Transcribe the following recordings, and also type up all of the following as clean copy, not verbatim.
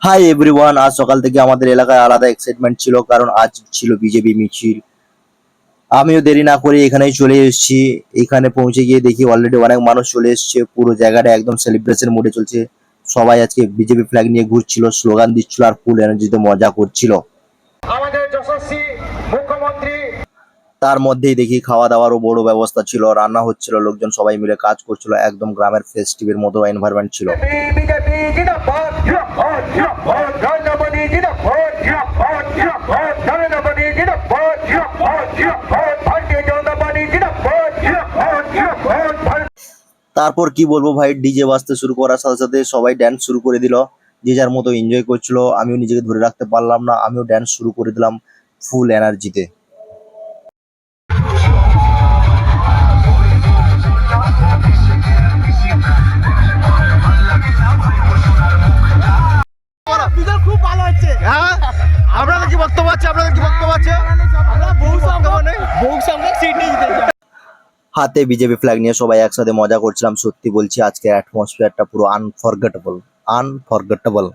Hi everyone, আজ সকাল থেকে আমাদের এলাকায় আলাদা এক্সাইটমেন্ট ছিল, কারণ আজ ছিল বিজেপি মিছিল। আমিও দেরি না করে এখানেই চলে এসেছি। এখানে পৌঁছে গিয়ে দেখি অলরেডি অনেক মানুষ চলে এসেছে। পুরো জায়গাটা একদম সেলিব্রেশন মোডে চলছে। সবাই আজকে বিজেপি ফ্ল্যাগ নিয়ে ঘুরছিল, স্লোগান দিচ্ছিল আর ফুল এনার্জিতে মজা করছিল। আমাদের যশস্বী মুখ্যমন্ত্রী। তার মধ্যেই দেখি খাওয়া দাওয়ারও বড় ব্যবস্থা ছিল, রান্না হচ্ছিল, লোকজন সবাই মিলে কাজ করছিল, একদম গ্রামের ফেস্টিভের মতো এনভায়রনমেন্ট ছিল। বিজেপি জিন্দাবাদ, জিন্দাবাদ, জিন্দাবাদ, নরেন্দ্র মোদী জিন্দাবাদ, জিন্দাবাদ, জিন্দাবাদ, নরেন্দ্র মোদী জিন্দাবাদ, জিন্দাবাদ, জিন্দাবাদ, ভারতীয় জনতা পার্টি জিন্দাবাদ, জিন্দাবাদ, জিন্দাবাদ। তারপর কি বলবো ভাই, ডিজে বাজতে শুরু করার সাথে সাথে সবাই ড্যান্স শুরু করে দিল। যে যার মতো এনজয় করছিল, আমিও নিজেকে ধরে রাখতে পারলাম না, আমিও ড্যান্স শুরু করে দিলাম ফুল এনার্জিতে। খুব ভালো হচ্ছে। হ্যাঁ, আপনাদের কি বক্তব্য আছে? আমরা বহু সংখ্যক সিট নিয়ে জিতেছি। হাতে বিজেপি ফ্ল্যাগ নিয়ে সবাই একসাথে মজা করছিলাম। সত্যি বলছি, আজকে অ্যাটমসফিয়ারটা পুরো আনফরগেটেবল।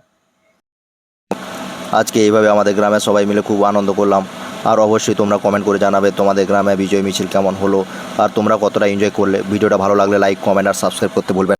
আজকে এইভাবে আমাদের গ্রামে সবাই মিলে খুব আনন্দ করলাম। আর অবশ্যই তোমরা কমেন্ট করে জানাবে তোমাদের গ্রামে বিজয় মিছিল কেমন হলো আর তোমরা কতটা এনজয় করলে। ভিডিওটা ভালো লাগলে লাইক, কমেন্ট আর সাবস্ক্রাইব করতে ভুলবেন না।